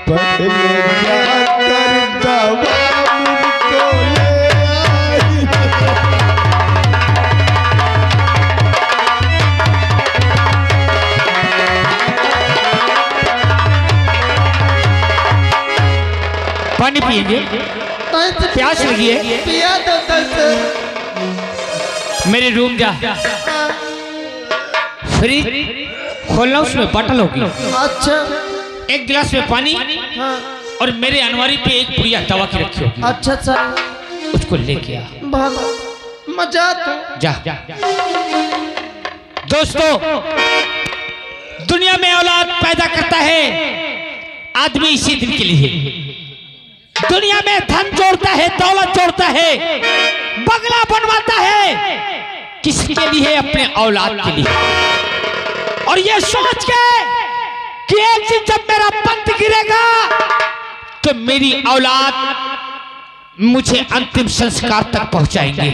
पहले जाकर दवा मुझको ले आई। पानी पिएंगे? प्यास लगी है? पिया दो तो। मेरे रूम जा, फ्रिज खोलना, उसमें बॉटल होगी। अच्छा। एक गिलास में पानी हाँ। और मेरे अलमारी पे एक पुड़िया दवा की रखी होगी। अच्छा सर। उसको लेके आ। भला मजा तो। जा। दोस्तों, दुनिया में औलाद पैदा करता है आदमी इसी दिन के लिए। दुनिया में धन जोड़ता है, दौलत जोड़ता है, बंगला बनवाता है, किसके लिए? अपने औलाद के लिए। और ये सोच के कि एक दिन जब मेरा पंथ गिरेगा तो मेरी औलाद मुझे अंतिम संस्कार तक पहुंचाएंगे।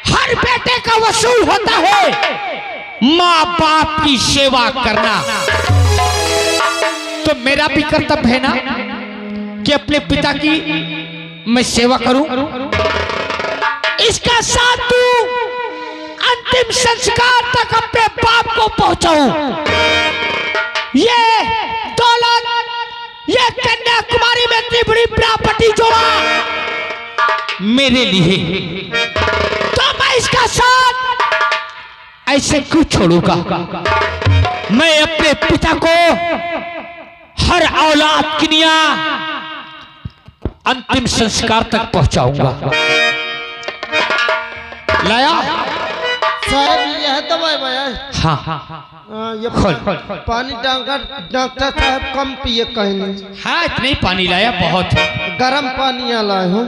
हर बेटे का वसूल होता है माँ बाप की सेवा करना। तो मेरा भी कर्तव्य है ना कि अपने पिता की मैं सेवा करूं। इसका साथ दूं, अंतिम संस्कार तक अपने बाप को पहुंचाऊं। ये दौलत, ये कन्याकुमारी में इतनी बड़ी प्रॉपर्टी जोड़ा मेरे लिए, तो मैं इसका साथ ऐसे क्यों छोड़ूंगा? मैं अपने पिता को हर औलाद की निया अंतिम संस्कार तक पहुंचाऊंगा। लाया साहब यह दवाई भैया। हाँ, ये खोल। पानी डॉक्टर साहब कम पिए कहीं। हाँ, इतने ही पानी लाया, बहुत है। गरम पानी लाए हूँ।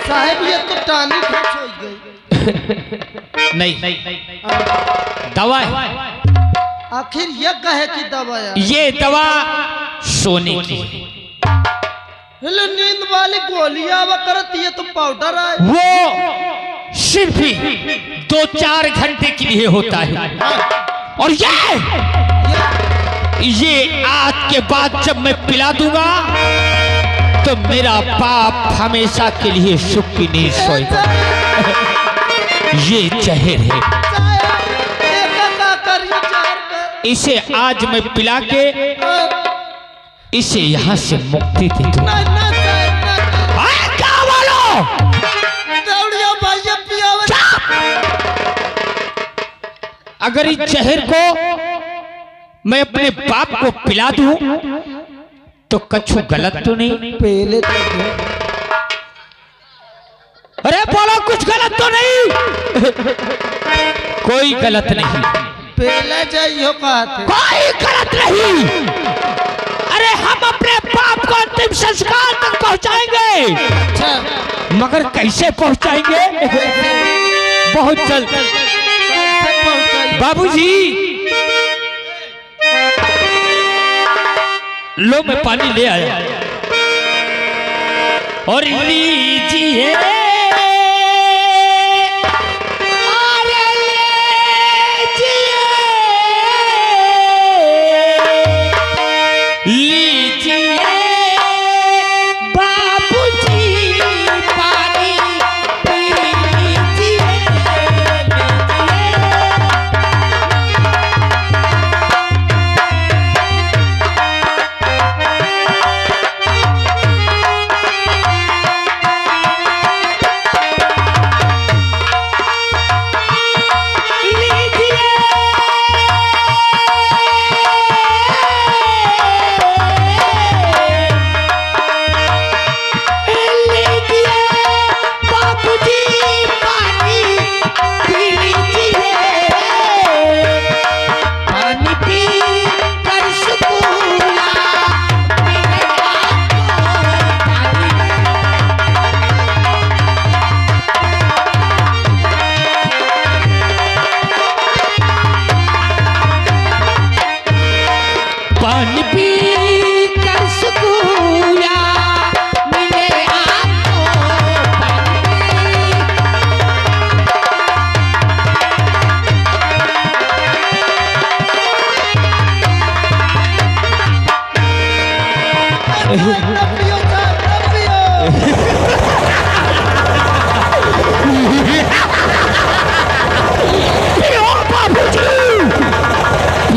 साहब ये तो टानी खर्च हो गई। नहीं, दवा है। आखिर ये कहे की दवा है? ये दवा सोने की। हेलो, नींद वाली गोलियां व करती है तो पाउडर है। वो सिर्फ ही 2-4 घंटे के लिए होता है। और ये आज के बाद जब मैं पिला दूंगा तो मेरा बाप हमेशा के लिए सुख की नींद सोएगा। ये जहर है, इसे आज मैं पिला के इसे यहाँ से मुक्ति दे दूं। अगर इस जहर को मैं अपने बाप को पिला दूं तो कछु गलत तो नहीं? पहले तो अरे बोलो, कुछ गलत तो नहीं? कोई गलत नहीं। पहले जाइयो कहते। कोई गलत नहीं। अरे हम अपने बाप को अंतिम संस्कार तक पहुंचाएंगे। अच्छा। मगर कैसे पहुंचाएंगे? बहुत जल्द। बाबूजी, लो मैं पानी ले आया। और लीजिए,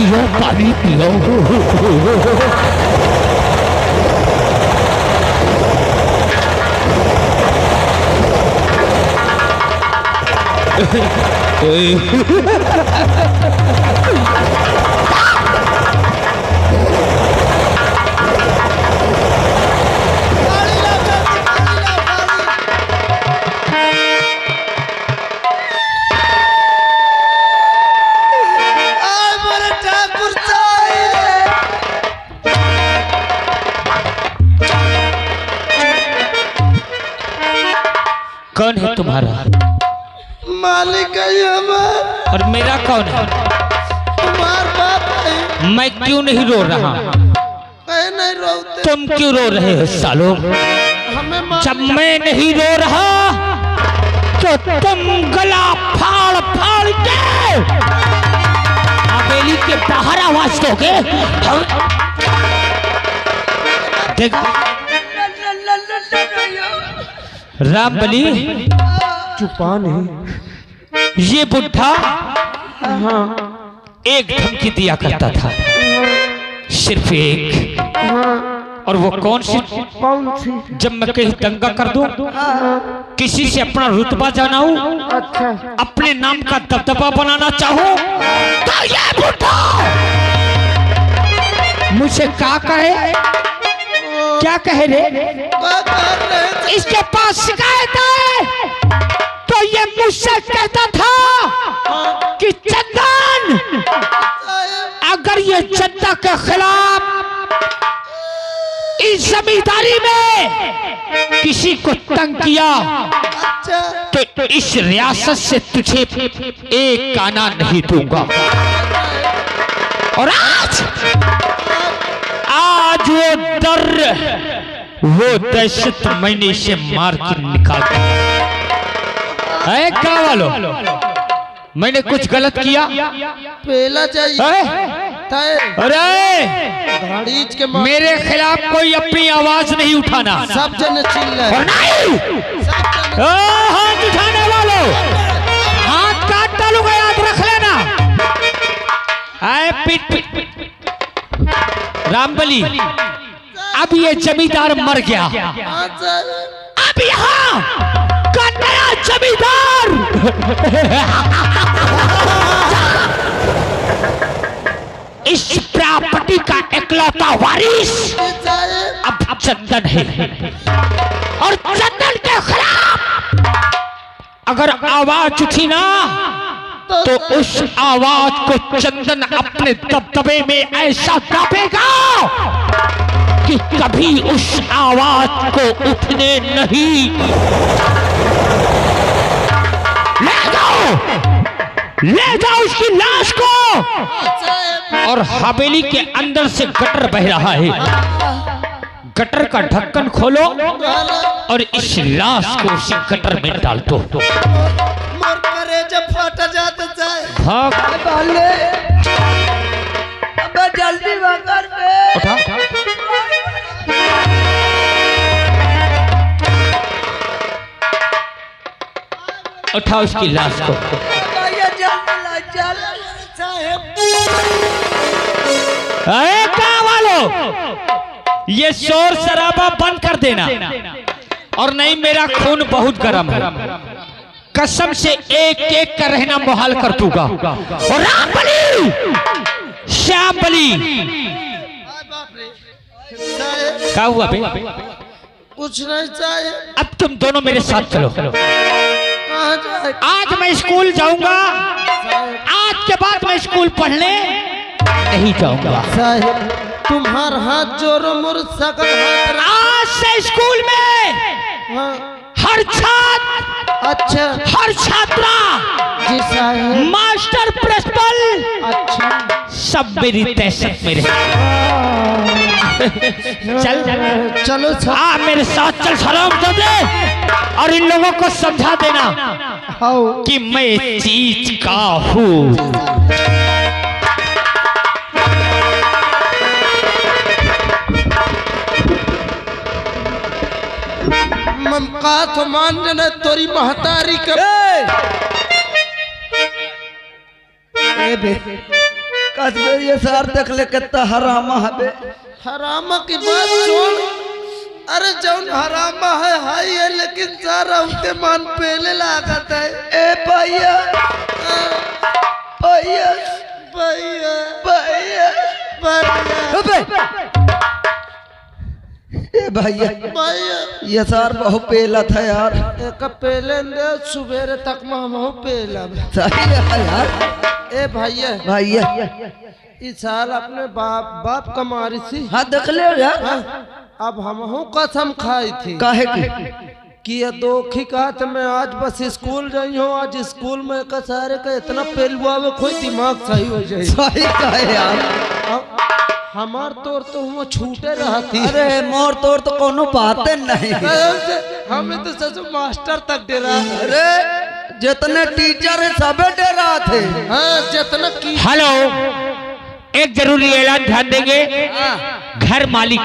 पियो पानी पियो। कौन है तुम्हारा? मालिक है हमारा। और मेरा कौन है? तुम्हारा बाप है। मैं क्यों नहीं रो रहा? मैं नहीं रोते। तुम क्यों रो रहे हो सालों? हमें जब मैं नहीं रो रहा तो तुम गला फाड़ फाड़ के हवेली के बाहर आवाज दोगे। देखा रामबली, चुपा नहीं। ये बुढ़ा एक धमकी दिया करता था, सिर्फ एक। और वो कौन सी? जब मैं कहीं दंगा कर दूं, किसी से अपना रुतबा जनाऊं, अपने नाम का दबदबा बनाना चाहूं, तो ये बुढ़ा मुझे क्या कहे? क्या कहे रे? इसके पास शिकायत है तो ये मुझसे कहता था कि चंदन, अगर ये जनता के खिलाफ इस जमींदारी में किसी को तंग किया तो इस रियासत से तुझे एक काना नहीं दूंगा। और आज वो डर, वो दहशत मैंने इसे मार के निकाल दिया। क्या वालों, मैंने कुछ गलत किया? पहला चाहिए। अरे के मेरे खिलाफ कोई अपनी आवाज नहीं उठाना। सब जन चिल्ला। और नहीं, हाथ उठाने वालों हाथ काट डालूंगा, याद रख लेना। आए पीट पीट। रामबली, अब ये जमींदार मर गया, अब यहाँ का नया जमींदार इस प्रॉपर्टी का इकलौता वारिस अब चंदन है। और चंदन के खिलाफ अगर आवाज उठी ना, तो उस आवाज को चंदन अपने दबदबे में ऐसा दाबेगा कि कभी उस आवाज को उठने नहीं। ले जाओ उसकी लाश को। और हवेली के अंदर से गटर बह रहा है, गटर का ढक्कन खोलो और इस लाश को उसी गटर में डाल दो। जब फटा जाता जाए भाग जल्दी उठा। उठा उसकी लाश को। अरे क्या वालों, ये शोर शराबा बंद कर देना, और नहीं मेरा खून बहुत गर्म है, कसम से एक एक का रहना मुहाल कर दूंगा। और रामबली, श्यामबली, क्या हुआ बे? कुछ नहीं चाहिए। अब तुम दोनों मेरे साथ चलो। आज मैं स्कूल जाऊंगा, आज के बाद मैं स्कूल पढ़ने नहीं जाऊंगा। साहब तुम्हार हाथ जोरो मुर्द सकल हाथ। आज से स्कूल में हर छात्र, अच्छा हर छात्रा, जी साहब, मास्टर, प्रिंसिपल, अच्छा सब मेरी दहशत में रहे। चल चलो आ मेरे साथ चल, सलाम दे दे और इन लोगों को समझा देना कि मैं चीज का हूँ। ममकात मान जने तोरी महतारी के। ए बे कसबे ये सार देख ले कितना हरामा हबे। हरामा की बात छोड़, अरे जौन हरामा है हाई है, लेकिन सारा उनके मन पहले लागत है। ए भैया भैया भैया भैया भैया अबे ए भैया भैया ये सार बहुत पेला था यार। एक पहले दे सुबेरे तक में हम पहला। सही है यार। ए भैया भैया इस साल अपने बाप कमारी थी। हाँ देख ले यार। हाँ, अब हम कसम खाई थी काहे कि ये दो खिकात में आज बस स्कूल जाई हो, आज स्कूल में का सारे का इतना पेलुआ में कोई दिमाग सही हो जाए। सही कहे यार। अब हमार तौर तो हम छूटे रहा थी। अरे मोर तोर तो कोनो बातें नहीं। हमें तो सच मास्टर तक डरा। अरे जितने टीचर है सबे डरा थे। हाँ जितना की। हेलो, एक जरूरी ऐलान ध्यान देंगे। घर मालिक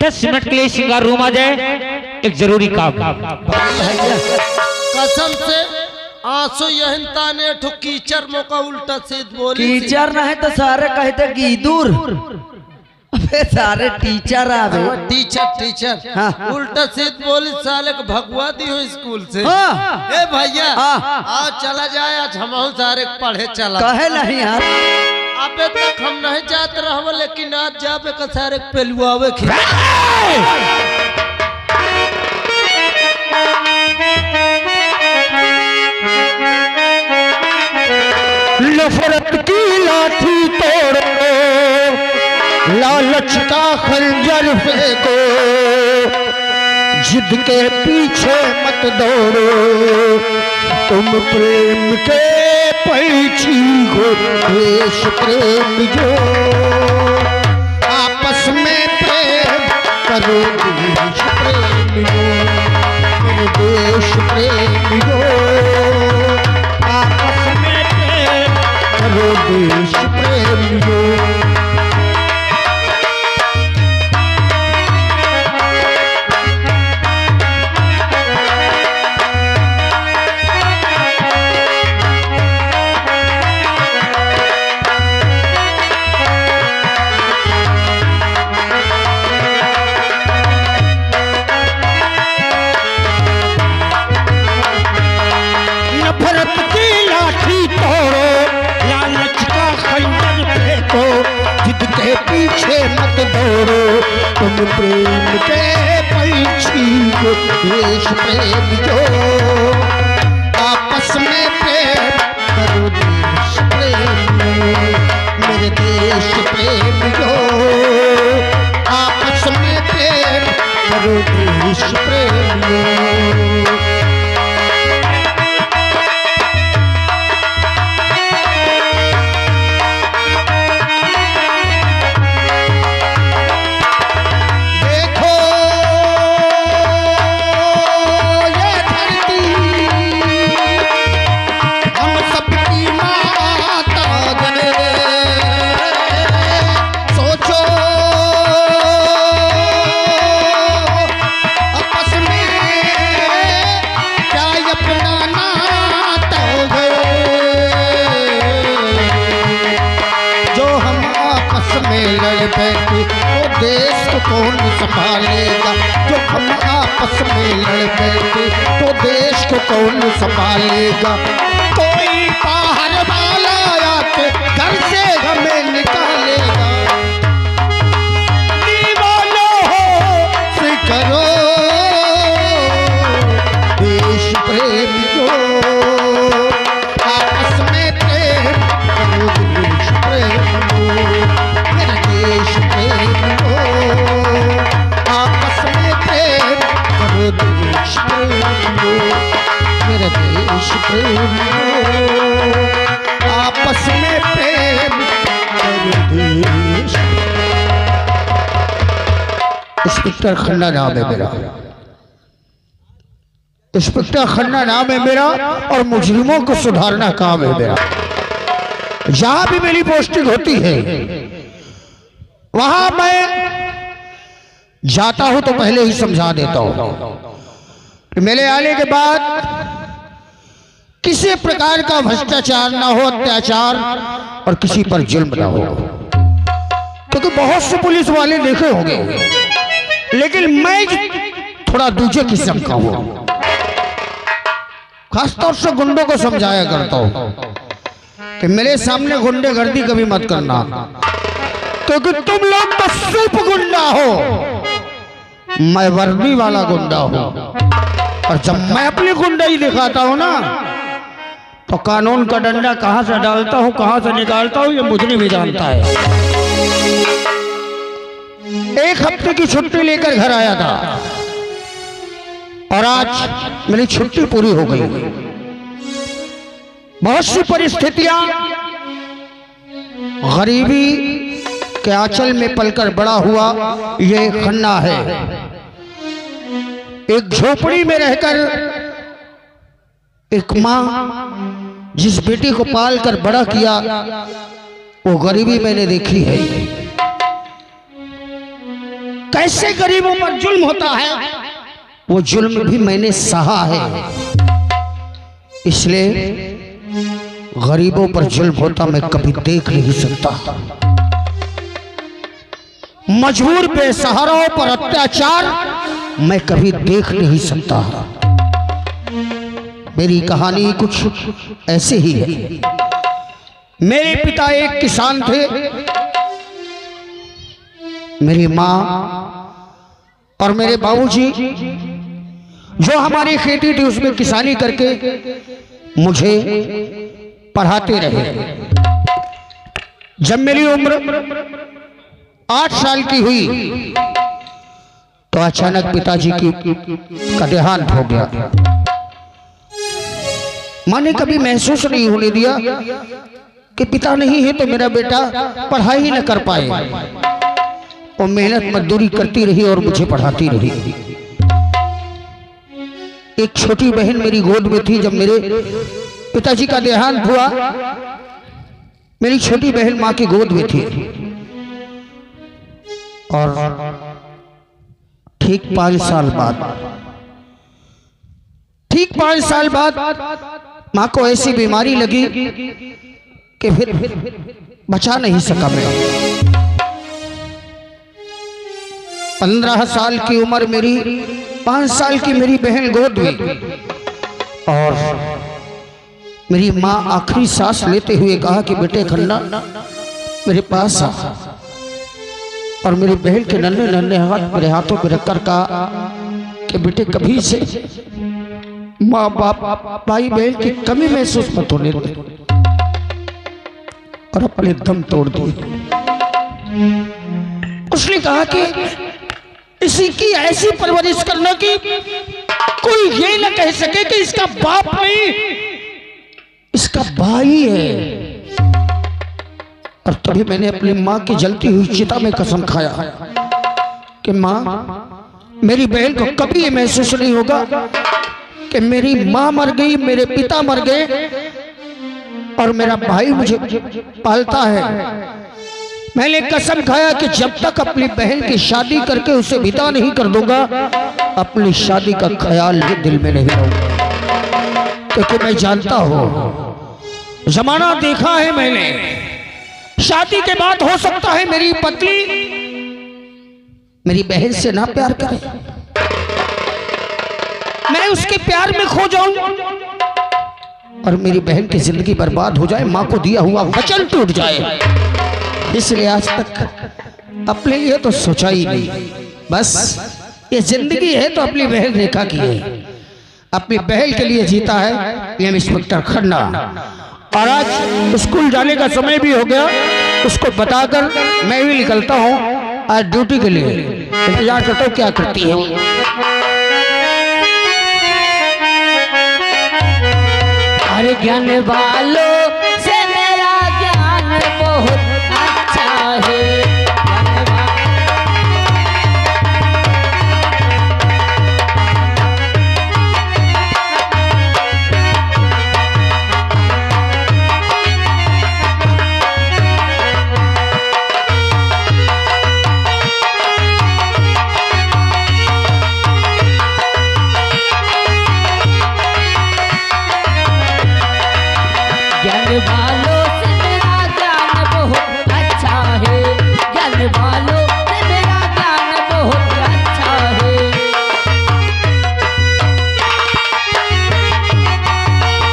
10 मिनट के लिए श्रृंगार रूम आ जाए, एक जरूरी काम। कसम से आंसू यही ताने ठो कीचड़ मौका उल्टा सीध बोली। टीचर ना है तो सारे कहते गीदूर। अबे सारे टीचर आवे। टीचर हाँ। उल्टा सीध बोली साले को भगवा दी हो स्कूल से। हाँ। ए भैया हाँ। आओ चला जाए, आज हम सारे पढ़े चला। कहे नहीं यार। अबे तक हम नहीं जाते रहो, लेकिन आज जाबे का सारे पेलुआवे खी। नफरत की लाठी तोड़ो, लालच का खंजर फेंको, जिद के पीछे मत दौड़ो, तुम प्रेम के पैची हो, देश प्रेम जो आपस में प्रेम करो, देश प्रेम जो मेरे देश प्रेम जो आपस में प्रेम करो, देश प्रेम जो। नफरत की लाठी तोड़ो, लालच का खंजर फेंको, जिद के पीछे मत दौड़ो, तुम प्रेम के पंछी हो, देश प्रेम जो आपस में प्रेम करो, देश प्रेम मेरे देश प्रेम जो आपस में प्रेम करो, देश प्रेम। तो देश को कौन संभालेगा, जो हम आपस में लड़ बैठे तो देश को कौन संभालेगा। कोई बाहर वाला आके घर से हमें निकालेगा, दीवानो हो करो देश प्रेम जो आपस में प्रेम करो, देश प्रेम मेरे देश प्रेम हो, आपस में प्रेम करो, देश प्रेम हो मेरे देश प्रेम हो, आपस में प्रेम करो, देश। इंस्पेक्टर खन्ना नाम है मेरा, इंस्पेक्टर खन्ना नाम है मेरा, और मुजरिमों को सुधारना काम है मेरा। जहां भी मेरी पोस्टिंग होती है वहां मैं जाता हूं तो पहले ही समझा देता हूं कि मेरे आने के बाद किसी प्रकार का भ्रष्टाचार ना हो, अत्याचार और किसी पर जुल्म ना हो। क्योंकि बहुत से पुलिस वाले देखे होंगे, लेकिन मैं थोड़ा दूसरे किस्म का हूं। खासतौर से गुंडों को समझाया करता हूं कि मेरे सामने गुंडेगर्दी कभी मत करना, क्योंकि तुम लोग तो सिर्फ गुंडा हो, मैं वर्दी वाला गुंडा हूं। और जब मैं अपनी गुंडाई दिखाता हूं ना, तो कानून का डंडा कहां से डालता हूं, कहां से निकालता हूं, ये मुझे भी जानता है। एक हफ्ते की छुट्टी लेकर घर आया था और आज मेरी छुट्टी पूरी हो गई। बहुत सी परिस्थितियां गरीबी के आंचल में पलकर बड़ा हुआ ये खन्ना है। एक झोपड़ी में रहकर एक मां जिस बेटी को पाल कर बड़ा किया, वो गरीबी मैंने देखी है। कैसे गरीबों पर जुल्म होता है, वो जुल्म भी मैंने सहा है। इसलिए गरीबों पर जुल्म होता मैं कभी देख नहीं सकता। मजबूर बेसहाराओं पर अत्याचार मैं कभी देख नहीं सकता। मेरी कहानी कुछ ऐसे ही है। मेरे पिता एक किसान थे, मेरी माँ और मेरे बाबूजी जो हमारी खेती थी उसमें किसानी करके मुझे पढ़ाते रहे। जब मेरी उम्र 8 साल की हुई तो अचानक पिताजी का देहांत हो गया। माँ ने कभी महसूस नहीं होने दिया कि पिता नहीं है तो मेरा बेटा पढ़ाई ही न कर पाए। और मेहनत मजदूरी करती रही और मुझे पढ़ाती रही। एक छोटी बहन मेरी गोद में थी। जब मेरे पिताजी का देहांत हुआ, मेरी छोटी बहन माँ की गोद में थी। और ठीक 5 साल बाद माँ को ऐसी बीमारी लगी कि फिर बचा नहीं सका मैं। 15 साल की उम्र मेरी, 5 साल की मेरी बहन गोद में, और मेरी माँ आखिरी सांस लेते हुए कहा कि बेटे खन्ना मेरे पास आ। और मेरी बहन के नन्हे नन्हे हाथ मेरे हाथों पे रखकर कहा कि बेटे कभी से माँ बाप भाई बहन की कमी महसूस मत होने दे। और अपने दम तोड़ दिए। उसने कहा कि इसी की ऐसी परवरिश करना कि कोई ये न कह सके कि इसका बाप नहीं, इसका भाई है। और तभी मैंने अपनी माँ की जलती हुई चिता में कसम खाया कि माँ, मेरी बहन को कभी ये महसूस नहीं होगा कि मेरी माँ मर गई, मेरे पिता मर गए और मेरा भाई मुझे पालता है। मैंने कसम खाया कि जब तक अपनी बहन की शादी करके उसे विदा नहीं कर दूंगा, अपनी शादी का ख्याल ही दिल में नहीं रहूंगा। क्योंकि मैं जानता हूं, जमाना देखा है मैंने, शादी के बाद हो सकता है मेरी पत्नी मेरी बहन से ना प्यार करे, मैं उसके प्यार में खो जाऊं और मेरी बहन की जिंदगी बर्बाद हो जाए, मां को दिया हुआ वचन टूट जाए। इसलिए आज तक अपने लिए तो सोचा ही नहीं, बस ये जिंदगी है तो अपनी बहन रेखा की है, अपनी बहन के लिए जीता है ये इंस्पेक्टर खन्ना। और आज स्कूल जाने का समय भी हो गया, उसको बताकर मैं भी निकलता हूँ आज ड्यूटी के लिए। इंतजार करता हूँ क्या करती है। हर ज्ञान वालों से मेरा ज्ञान बहुत अच्छा है। ज्ञान वालों से मेरा ज्ञान बहुत अच्छा है, ज्ञान वालों से मेरा ज्ञान बहुत अच्छा है।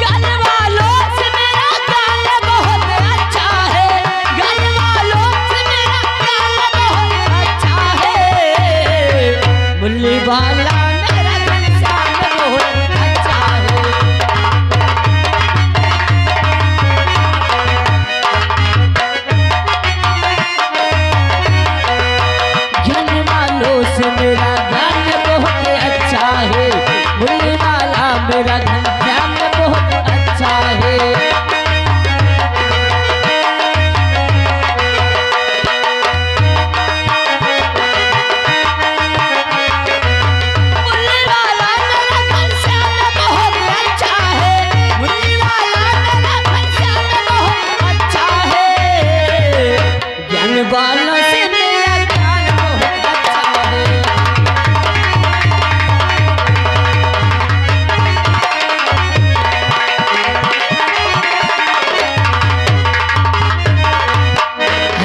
ज्ञान वालों से मेरा ज्ञान बहुत अच्छा है, ज्ञान वालों से मेरा ज्ञान बहुत अच्छा है। मुरली वाला मेरा घनश्याम बहुत अच्छा है। ज्ञान वालों से मेरा ज्ञान बहुत अच्छा है, मुरली वाला मेरा घनश्याम बहुत अच्छा है। मुरली वाला मेरा घनश्याम बहुत अच्छा है, मुरली वाला मेरा घनश्याम बहुत अच्छा है। ज्ञान वालों से मेरा ज्ञान बहुत अच्छा है।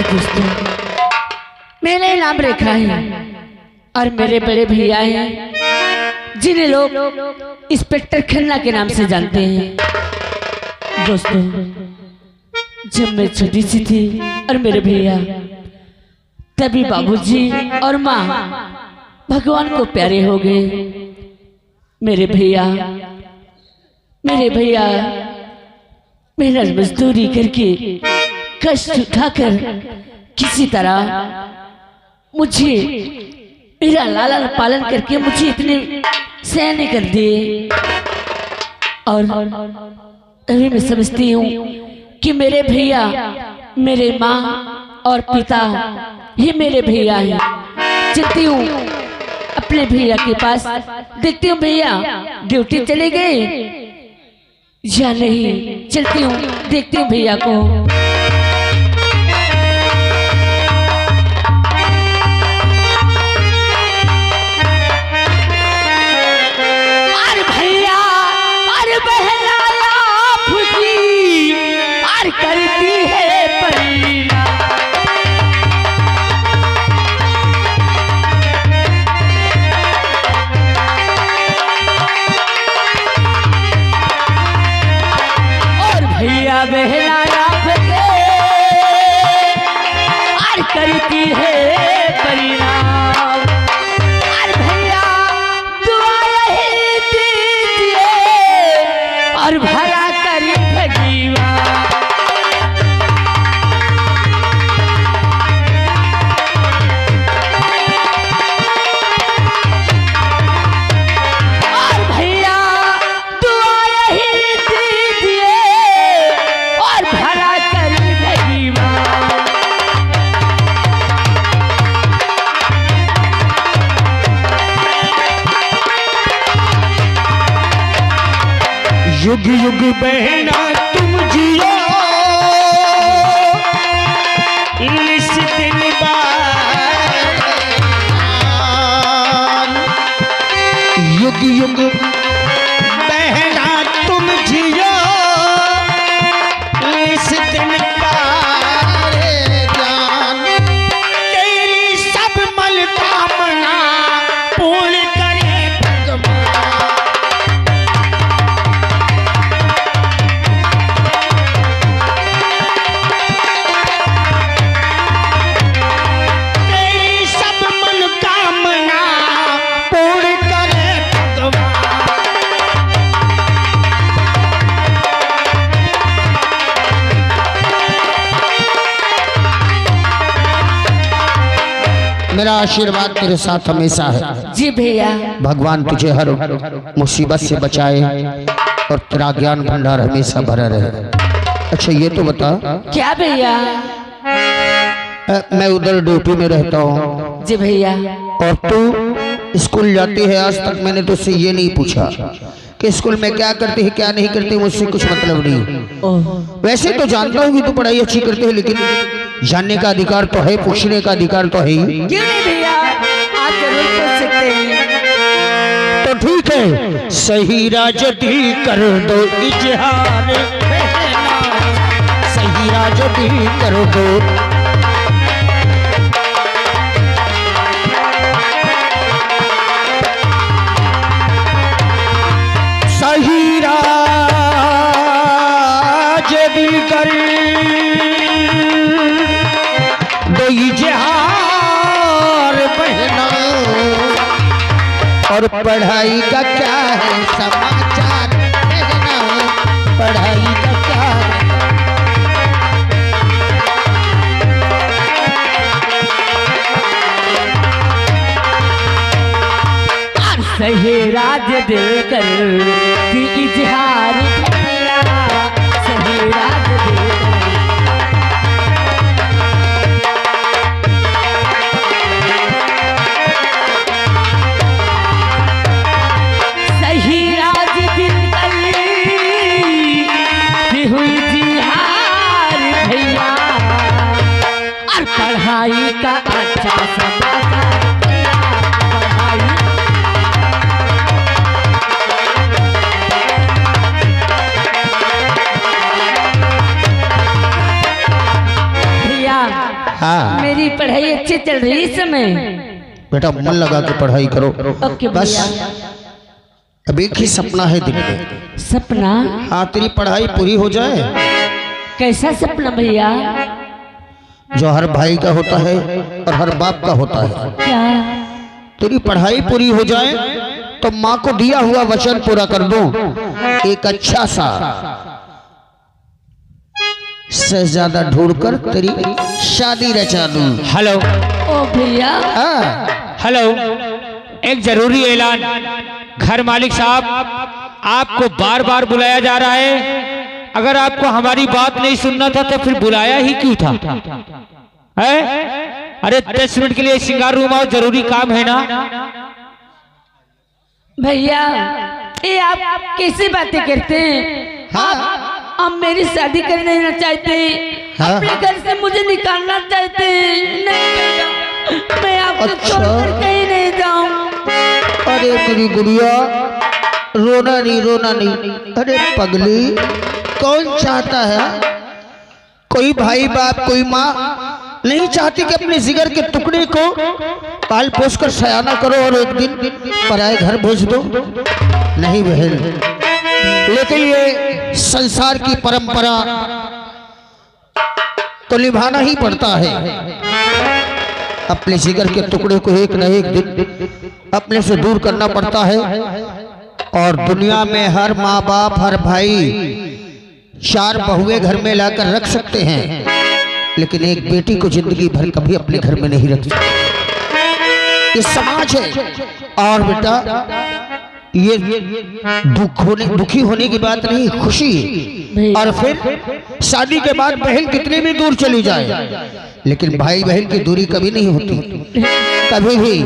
दोस्तों, मेरे नाम रेखा है और मेरे बड़े भैया हैं जिन्हें लोग इंस्पेक्टर खन्ना के नाम से जानते हैं। दोस्तों, जब मैं छोटी सी थी और मेरे भैया, तभी बाबूजी और माँ भगवान को प्यारे हो गए। मेरे भैया मेहनत मजदूरी करके कष्ट उठाकर किसी तरह मुझे मेरा लालन पालन करके मुझे इतने सयाने कर दिए। और अभी मैं समझती हूँ कि मेरे भैया, मेरे माँ और पिता ये मेरे भैया हैं। चलती हूँ अपने भैया के पास, देखती हूँ भैया ड्यूटी चले गए या नहीं। चलती हूँ, देखती हूँ भैया को। अरे भैया, अरे बहना आपकी अरे करती है परीना। और भैया बहना आपके अरे करती है परिणाम। अरे भैया दुआ यही दीजिए और भला करी भगीवा। और भैया दुआ यही दीजिए और भला करी भगीवा। युग युग बहना तुम जियो, इस दिन बाद। युग युग बहना तुम जियो, इस दिन बाद जान। तेरी सब मनोकामना पूर्ण करे भगवान। तेरी सब मनोकामना पूर्ण करे भगवान। मेरा आशीर्वाद तेरे साथ हमेशा है। जी भैया। भगवान तुझे हर मुसीबत से बचाए और तेरा ज्ञान भंडार हमेशा भरा रहे। अच्छा ये तो बता, क्या भैया? मैं उधर ड्यूटी में रहता हूँ जी भैया। और तू स्कूल जाती है। आज तक मैंने तुझसे ये नहीं पूछा कि स्कूल में क्या करती है क्या नहीं करती, मुझसे कुछ मतलब नहीं। वैसे तो जानता हूँ कि तू पढ़ाई अच्छी करती है, लेकिन जानने का अधिकार तो है, पूछने का अधिकार तो है ही। क्यों नहीं भैया, आप जरूर पूछ सकते हैं। तो ठीक है, सही राजती कर दो इजहार। राज दिल कर दो। सही राज दिल कर दो इजहार बहना। और पढ़ाई का क्या है समाचार बहना, पढ़ाई का क्या है। सही राज दिल कर कि इजहार किया, सही राज दिल सही राज दिल कर कि हुई जिहार भैया। और पढ़ाई का अच्छा समाचार किया, पढ़ाई हाँ मेरी पढ़ाई अच्छी चल रही है इस समय। बेटा मन लगा के पढ़ाई करो। ओके बस भैया। अब एक ही सपना है दिल में। सपना? हाँ तेरी पढ़ाई पूरी हो जाए। कैसा सपना भैया? जो हर भाई का होता है और हर बाप का होता है। क्या? तेरी पढ़ाई पूरी हो जाए तो माँ को दिया हुआ वचन पूरा कर दूं, एक अच्छा सा शहजादा ढूंढकर तेरी शादी रचा दूं। हेलो ओ भैया। हाँ हेलो, एक जरूरी ऐलान। घर मालिक साहब, आपको बार बार बुलाया जा रहा है। अगर आपको हमारी बात नहीं सुनना था तो फिर बुलाया ही क्यों था? है? अरे 10 मिनट के लिए श्रृंगार रूम आओ, जरूरी काम है ना। भैया ये आप कैसी बातें करते हैं? आप मेरी शादी करना नहीं चाहते, हाँ। अपने घर से मुझे निकालना चाहते हैं। नहीं भैया, मैं आपको छोड़कर कहीं नहीं जाऊं। अरे मेरी गुड़िया, रोना नहीं रोना नहीं। अरे पगली, कौन चाहता है? कोई भाई बाप, कोई माँ नहीं चाहती कि अपने जिगर के टुकड़े को पाल पोस कर सयाना करो और एक दिन पराए घर भेज दो। नहीं बहन, लेकिन ये संसार की परंपरा तो निभाना ही पड़ता है। अपने जिगर के टुकड़े को एक न एक दिन अपने से दूर करना पड़ता है। और दुनिया में हर माँ बाप, हर भाई 4 बहुएं घर में लाकर रख सकते हैं, लेकिन एक बेटी को जिंदगी भर कभी अपने घर में नहीं रख सकते। ये समाज है। और बेटा, ये दुखी होने की बात नहीं, खुशी है। और फिर शादी के बाद बहन कितनी भी दूर चली जाए, लेकिन भाई बहन की दूरी कभी नहीं होती। कभी भी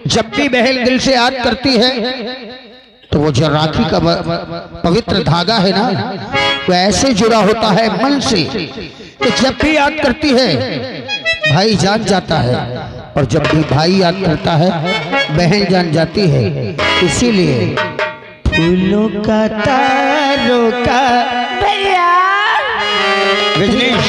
जब भी बहन दिल से याद करती है तो वो जो राखी का पवित्र धागा है ना, वो ऐसे जुड़ा होता है मन से कि जब भी याद करती है भाई जान जाता है, और जब भी भाई याद करता है बहन जान जाती है। इसीलिए फूलों का तारों का भैया बिजनेस